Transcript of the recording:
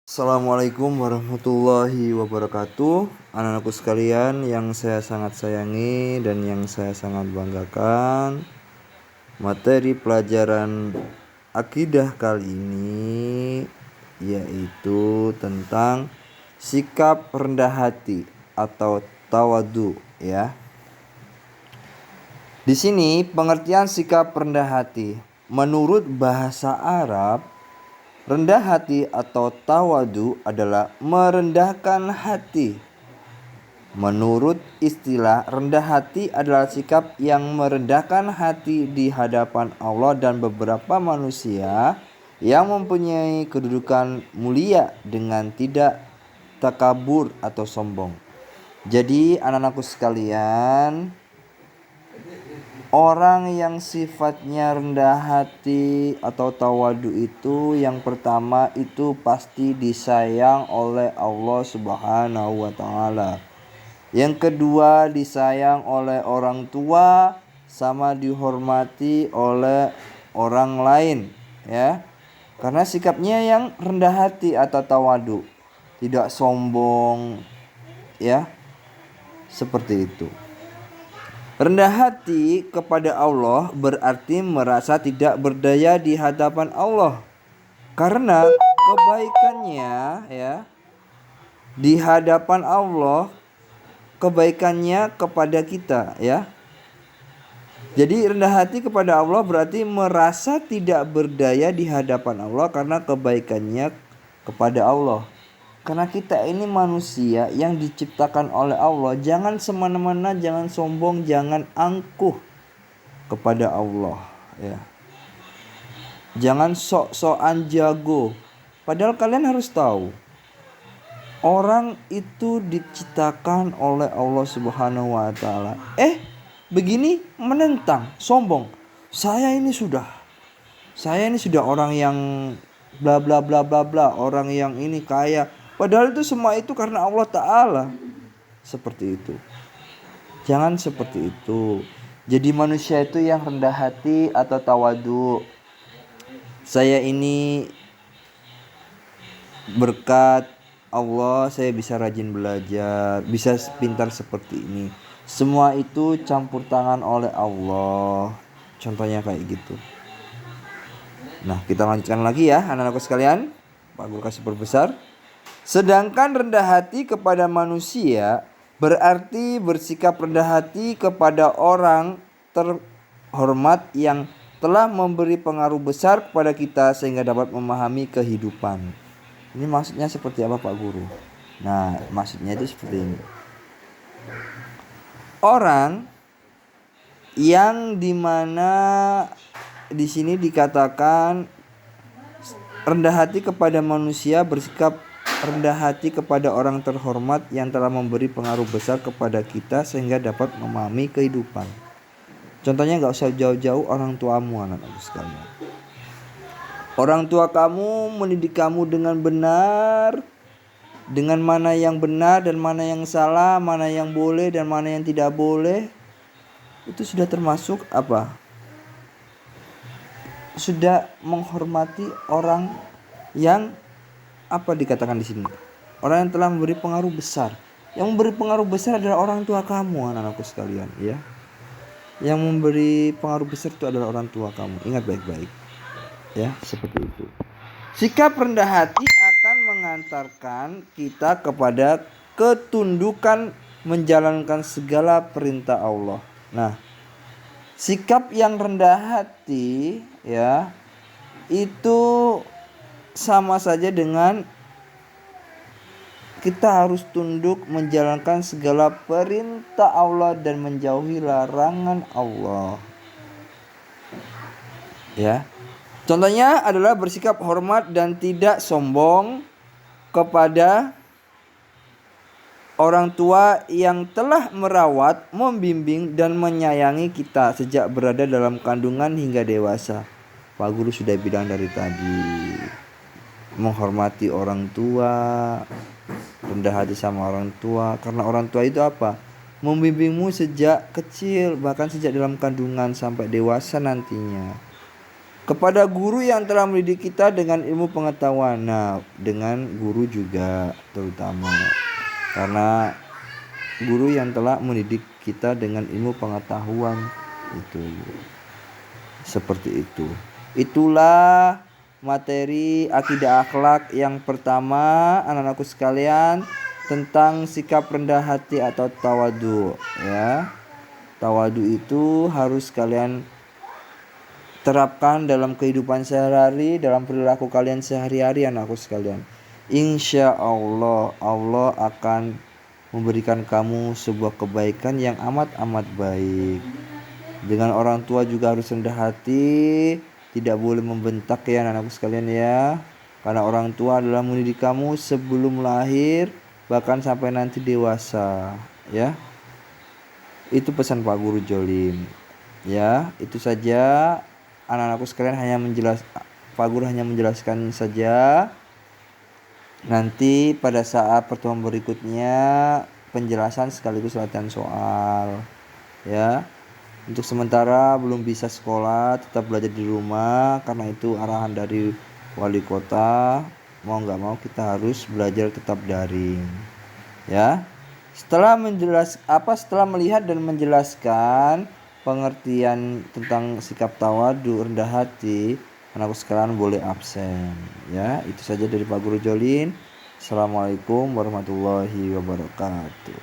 Assalamualaikum warahmatullahi wabarakatuh. Anak-anakku sekalian yang saya sangat sayangi dan yang saya sangat banggakan, materi pelajaran akidah kali ini yaitu tentang sikap rendah hati atau tawadu ya. Di sini pengertian sikap rendah hati menurut bahasa Arab. Rendah hati atau tawadu adalah merendahkan hati. Menurut istilah, rendah hati adalah sikap yang merendahkan hati di hadapan Allah dan beberapa manusia yang mempunyai kedudukan mulia dengan tidak takabur atau sombong. Jadi anak-anakku sekalian, orang yang sifatnya rendah hati atau tawadu itu yang pertama itu pasti disayang oleh Allah Subhanahu wa taala. Yang kedua disayang oleh orang tua sama dihormati oleh orang lain ya. Karena sikapnya yang rendah hati atau tawadu, tidak sombong ya. Seperti itu. Rendah hati kepada Allah berarti merasa tidak berdaya di hadapan Allah. Karena kebaikannya ya di hadapan Allah, kebaikannya kepada kita ya. Jadi rendah hati kepada Allah berarti merasa tidak berdaya di hadapan Allah karena kebaikannya kepada Allah. Karena kita ini manusia yang diciptakan oleh Allah. Jangan semena-mena, jangan sombong, jangan angkuh kepada Allah ya. Jangan sok-sokan jago. Padahal kalian harus tahu, orang itu diciptakan oleh Allah Subhanahu wa taala. Begini menentang, sombong. Saya ini sudah orang yang bla bla bla bla bla, orang yang ini kaya. Padahal itu semua itu karena Allah Ta'ala. Seperti itu. Jangan seperti itu. Jadi manusia itu yang rendah hati atau tawadu. Saya ini berkat Allah saya bisa rajin belajar, bisa pintar seperti ini. Semua itu campur tangan oleh Allah. Contohnya kayak gitu. Nah, kita lanjutkan lagi ya anak-anakku sekalian. Pak Guru kasih perbesar. Sedangkan rendah hati kepada manusia berarti bersikap rendah hati kepada orang terhormat yang telah memberi pengaruh besar kepada kita sehingga dapat memahami kehidupan. Ini maksudnya seperti apa Pak Guru? Nah, maksudnya itu seperti ini. Orang yang dimana di sini dikatakan rendah hati kepada manusia bersikap rendah hati kepada orang terhormat yang telah memberi pengaruh besar kepada kita sehingga dapat memahami kehidupan. Contohnya gak usah jauh-jauh orang tuamu anak-anak sekalian. Orang tua kamu mendidik kamu dengan benar, dengan mana yang benar dan mana yang salah, mana yang boleh dan mana yang tidak boleh. Itu sudah termasuk apa? Sudah menghormati orang yang apa dikatakan di sini? Orang yang telah memberi pengaruh besar. Yang memberi pengaruh besar adalah orang tua kamu anak-anakku sekalian ya. Yang memberi pengaruh besar itu adalah orang tua kamu. Ingat baik-baik. Ya, seperti itu. Sikap rendah hati akan mengantarkan kita kepada ketundukan menjalankan segala perintah Allah. Nah, sikap yang rendah hati ya itu sama saja dengan kita harus tunduk menjalankan segala perintah Allah dan menjauhi larangan Allah. Ya. Contohnya adalah bersikap hormat dan tidak sombong kepada orang tua yang telah merawat, membimbing dan menyayangi kita sejak berada dalam kandungan hingga dewasa. Pak Guru sudah bilang dari tadi, menghormati orang tua, rendah hati sama orang tua. Karena orang tua itu apa? Membimbingmu sejak kecil, bahkan sejak dalam kandungan sampai dewasa nantinya. kepada guru yang telah mendidik kita dengan ilmu pengetahuan. Nah, dengan guru juga terutama, karena guru yang telah mendidik kita dengan ilmu pengetahuan itu seperti itu. Itulah materi akidah akhlak yang pertama, anak-anakku sekalian, tentang sikap rendah hati atau tawadu, ya. Tawadu itu harus kalian terapkan dalam kehidupan sehari-hari, dalam perilaku kalian sehari-hari, anakku sekalian. Insya Allah, Allah akan memberikan kamu sebuah kebaikan yang amat-amat baik. Dengan orang tua juga harus rendah hati, tidak boleh membentak ya anakku sekalian ya. Karena orang tua adalah mendidik kamu sebelum lahir, bahkan sampai nanti dewasa, ya. Itu pesan Pak Guru Jolim. Ya, itu saja anak-anakku sekalian, Pak Guru hanya menjelaskan saja. Nanti pada saat pertemuan berikutnya penjelasan sekaligus latihan soal. Ya. Untuk sementara belum bisa sekolah, tetap belajar di rumah karena itu arahan dari wali kota. Mau nggak mau kita harus belajar tetap daring. Ya. Setelah melihat dan menjelaskan pengertian tentang sikap tawadu, rendah hati, anakku sekalian boleh absen. Ya, itu saja dari Pak Guru Jolin. Assalamualaikum warahmatullahi wabarakatuh.